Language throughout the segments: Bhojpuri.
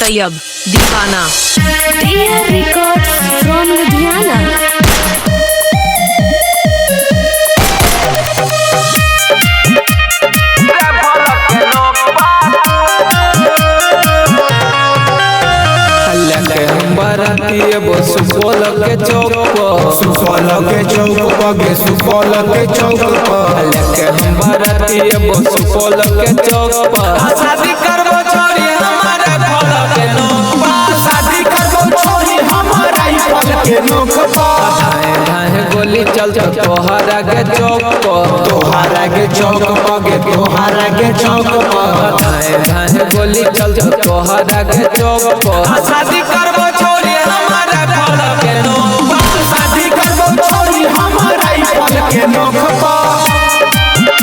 तैयब दीवाना Records from Ludhiana. सुपौल के चौक पर सुपौल के चौक पर सुपौल के चौक पर लेके हम बरतिए सुपौल के चौक पर शादी करबो छोरी हमारे फल के नोक पर शादी करबो छोरी हमारा फल के नोक पर धाए धाए गोली चलतो तोहरा के चौक पर तोहरा के चौक पर तोहरा के चौक पर धाए धाए गोली चलतो तोहरा के चौक पर शादी करबो छोरी हमारे फल के नोक पर शादी करबो छोरी हमारा फल के नोक पर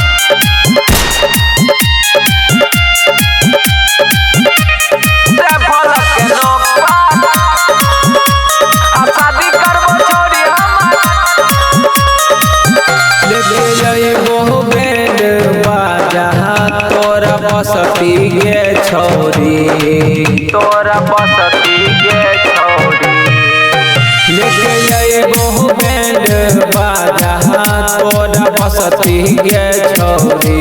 बसती गे छोरी तोरा बसती गे छोरी लेके अइबो बैंड बाजा तोरा बसती गे छोरी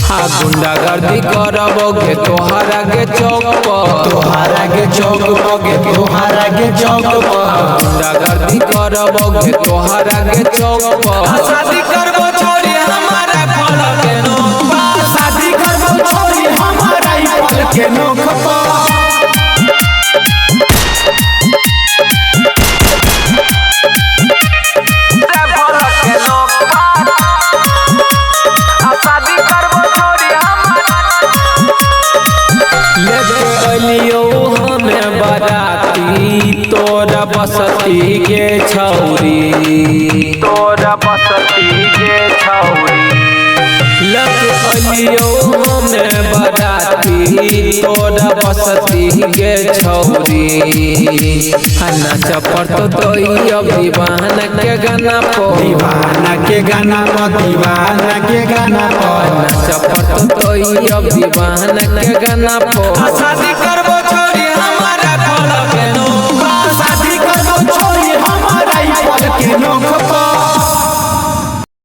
हाँ गुंडागर्दी करबो गे तोहरा के चौक पर तोहरा के चौक पर तोहरा के चौक पर गुंडागर्दी करबो गे तोहरा के चौक पर शादी करबो छोरी हमारे फल के नोक पर शादी करबो छोरी हमारा फल के नोक पर तोरा बसती गे छौरी तोरा बसती गे छौरी लग अलियो हमें बराती तोरा बसती गे छौरी हन्ना चपर तो दीवाना के गाना पर दीवाना के गाना पर दीवाना के गाना पर हन्ना चपर तो दीवाना के गाना पर शादी कर